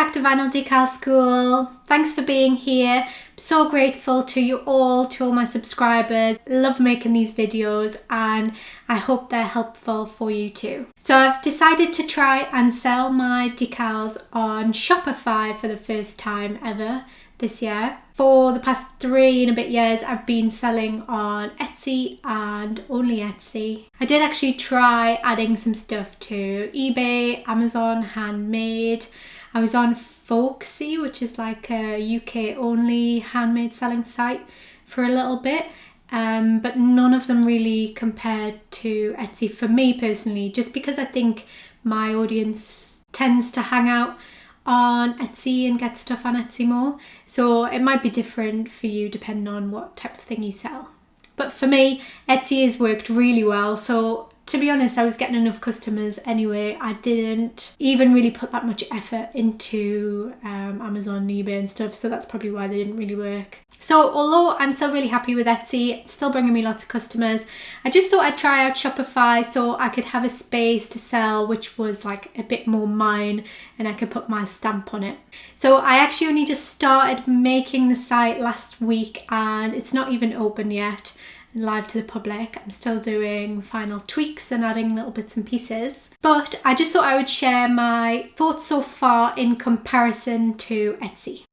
back to Vinyl Decal School. Thanks for being here. I'm so grateful to all my subscribers. Love making these videos and I hope they're helpful for you too. So I've decided to try and sell my decals on Shopify for the first time ever this year. For the past 3 and a bit years, I've been selling on Etsy and only Etsy. I did actually try adding some stuff to eBay, Amazon, Handmade. I was on Folksy, which is like a UK only handmade selling site for a little bit. But none of them really compared to Etsy for me personally, just because I think my audience tends to hang out on Etsy and get stuff on Etsy more. So it might be different for you depending on what type of thing you sell. But for me, Etsy has worked really well. So to be honest, I was getting enough customers anyway. I didn't even really put that much effort into Amazon and eBay and stuff. So that's probably why they didn't really work. So although I'm still really happy with Etsy, it's still bringing me lots of customers, I just thought I'd try out Shopify so I could have a space to sell which was like a bit more mine and I could put my stamp on it. So I actually only just started making the site last week and it's not even open yet and live to the public. I'm still doing final tweaks and adding little bits and pieces. But I just thought I would share my thoughts so far in comparison to Etsy.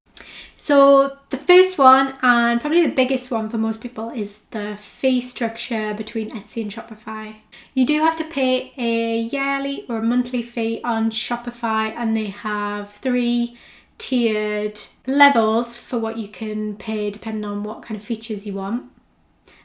So the first one, and probably the biggest one for most people, is the fee structure between Etsy and Shopify. You do have to pay a yearly or a monthly fee on Shopify, and they have 3 tiered levels for what you can pay depending on what kind of features you want.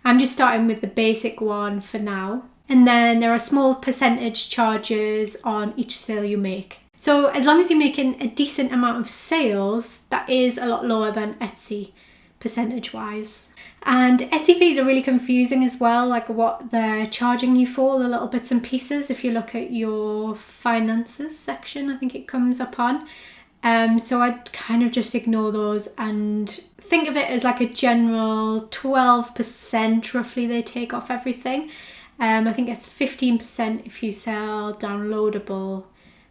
I'm just starting with the basic one for now. And then there are small percentage charges on each sale you make. So as long as you're making a decent amount of sales, that is a lot lower than Etsy percentage-wise. And Etsy fees are really confusing as well, like what they're charging you for, the little bits and pieces. If you look at your finances section, I think it comes up on. So I'd kind of just ignore those and think of it as like a general 12% roughly they take off everything. I think it's 15% if you sell downloadable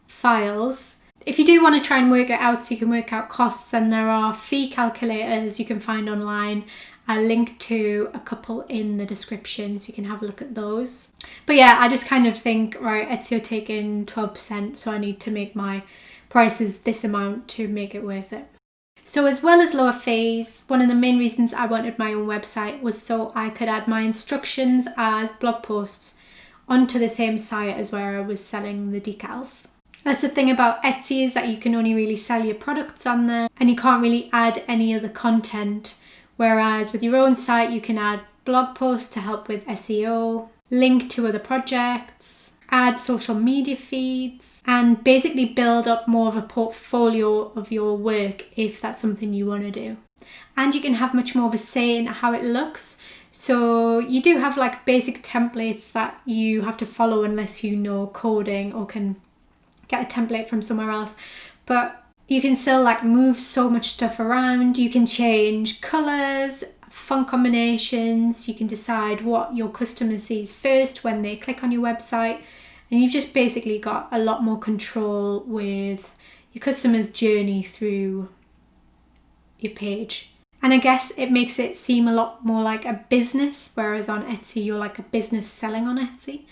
files. If you do want to try and work it out so you can work out costs, and there are fee calculators you can find online. I'll link to a couple in the description so you can have a look at those. But yeah, I just kind of think, right, Etsy are taking 12%, so I need to make my prices this amount to make it worth it. So as well as lower fees, one of the main reasons I wanted my own website was so I could add my instructions as blog posts onto the same site as where I was selling the decals. That's the thing about Etsy, is that you can only really sell your products on there and you can't really add any other content. Whereas with your own site, you can add blog posts to help with SEO, link to other projects, add social media feeds, and basically build up more of a portfolio of your work if that's something you want to do. And you can have much more of a say in how it looks. So you do have like basic templates that you have to follow unless you know coding or can get a template from somewhere else, but you can still like move so much stuff around. You can change colors, font combinations, you can decide what your customer sees first when they click on your website, and you've just basically got a lot more control with your customer's journey through your page. And I guess it makes it seem a lot more like a business, whereas on Etsy you're like a business selling on Etsy,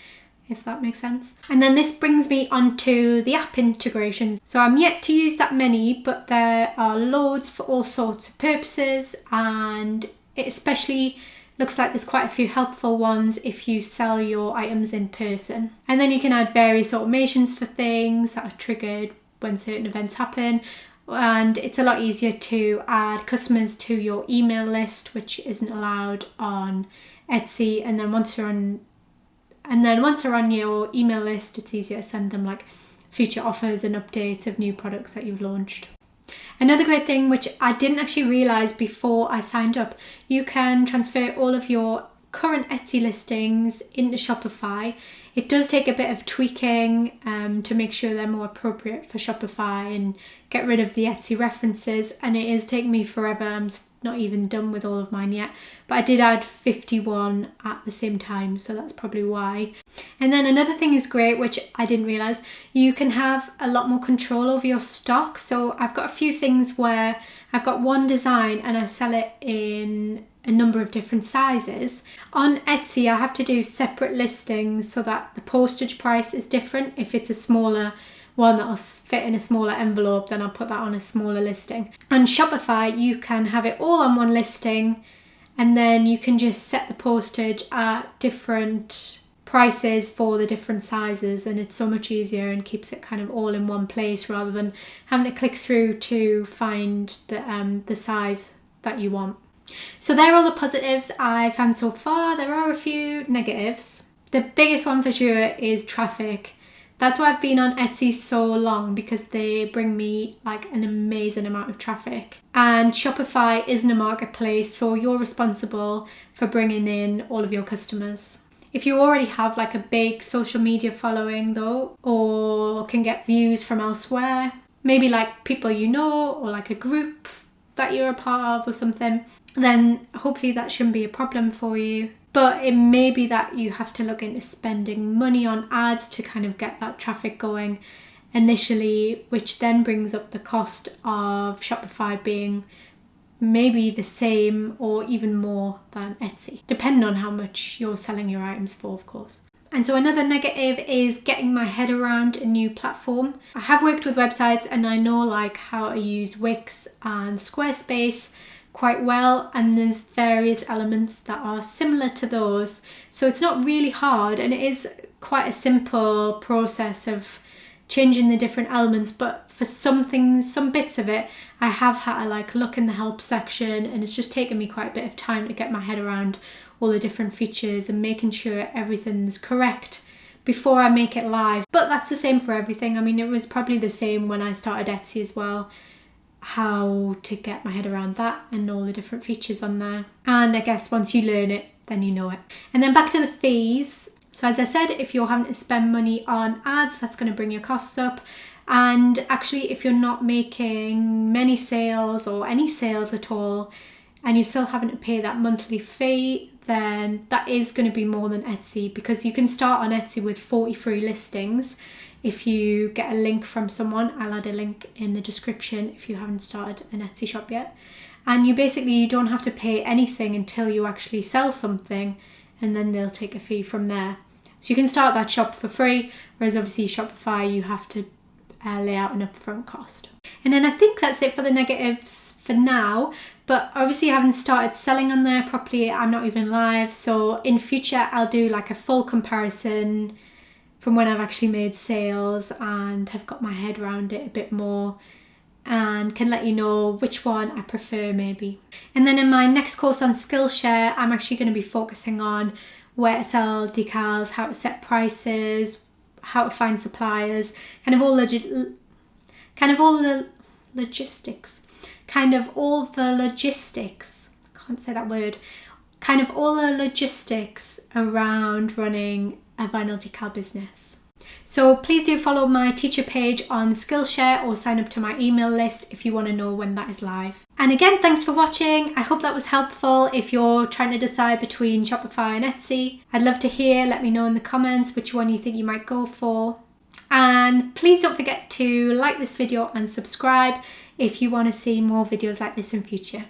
if that makes sense. And then this brings me onto the app integrations. So I'm yet to use that many, but there are loads for all sorts of purposes, and it especially looks like there's quite a few helpful ones if you sell your items in person. And then you can add various automations for things that are triggered when certain events happen. And it's a lot easier to add customers to your email list, which isn't allowed on Etsy. And then once you're on your email list, it's easier to send them like future offers and updates of new products that you've launched. Another great thing, which I didn't actually realise before I signed up, you can transfer all of your current Etsy listings into Shopify. It does take a bit of tweaking to make sure they're more appropriate for Shopify and get rid of the Etsy references, and it is taking me forever. I'm not even done with all of mine yet, but I did add 51 at the same time, so that's probably why. And then another thing is great, which I didn't realise, you can have a lot more control over your stock. So I've got a few things where I've got one design and I sell it in a number of different sizes. On Etsy, I have to do separate listings so that the postage price is different. If it's a smaller one that'll fit in a smaller envelope, then I'll put that on a smaller listing. On Shopify, you can have it all on one listing, and then you can just set the postage at different prices for the different sizes, and it's so much easier and keeps it kind of all in one place rather than having to click through to find the size that you want. So they're all the positives I found so far. There are a few negatives. The biggest one for sure is traffic. That's why I've been on Etsy so long, because they bring me like an amazing amount of traffic. And Shopify isn't a marketplace, so you're responsible for bringing in all of your customers. If you already have like a big social media following though, or can get views from elsewhere, maybe like people you know, or like a group that you're a part of or something, then hopefully that shouldn't be a problem for you. But it may be that you have to look into spending money on ads to kind of get that traffic going initially, which then brings up the cost of Shopify being maybe the same or even more than Etsy, depending on how much you're selling your items for, of course. And so another negative is getting my head around a new platform. I have worked with websites and I know like how to use Wix and Squarespace quite well, and there's various elements that are similar to those, so it's not really hard, and it is quite a simple process of changing the different elements. But for some things, some bits of it, I have had to like look in the help section, and it's just taken me quite a bit of time to get my head around all the different features and making sure everything's correct before I make it live. But that's the same for everything. I mean, it was probably the same when I started Etsy as well, how to get my head around that and all the different features on there. And I guess once you learn it, then you know it. And then back to the fees. So as I said, if you're having to spend money on ads, that's going to bring your costs up. And actually, if you're not making many sales or any sales at all, and you're still having to pay that monthly fee, then that is going to be more than Etsy, because you can start on Etsy with 40 free listings. If you get a link from someone, I'll add a link in the description if you haven't started an Etsy shop yet. And you don't have to pay anything until you actually sell something, and then they'll take a fee from there. So you can start that shop for free, whereas obviously Shopify, you have to lay out an upfront cost. And then I think that's it for the negatives for now, but obviously I haven't started selling on there properly. I'm not even live, so in future I'll do like a full comparison from when I've actually made sales and have got my head around it a bit more, and can let you know which one I prefer maybe. And then in my next course on Skillshare, I'm actually going to be focusing on where to sell decals, how to set prices, how to find suppliers, kind of all the logistics. Can't say that word. Kind of all the logistics around running a vinyl decal business. So please do follow my teacher page on Skillshare or sign up to my email list if you want to know when that is live. And again, thanks for watching. I hope that was helpful if you're trying to decide between Shopify and Etsy. I'd love to hear, let me know in the comments which one you think you might go for. And please don't forget to like this video and subscribe if you want to see more videos like this in future.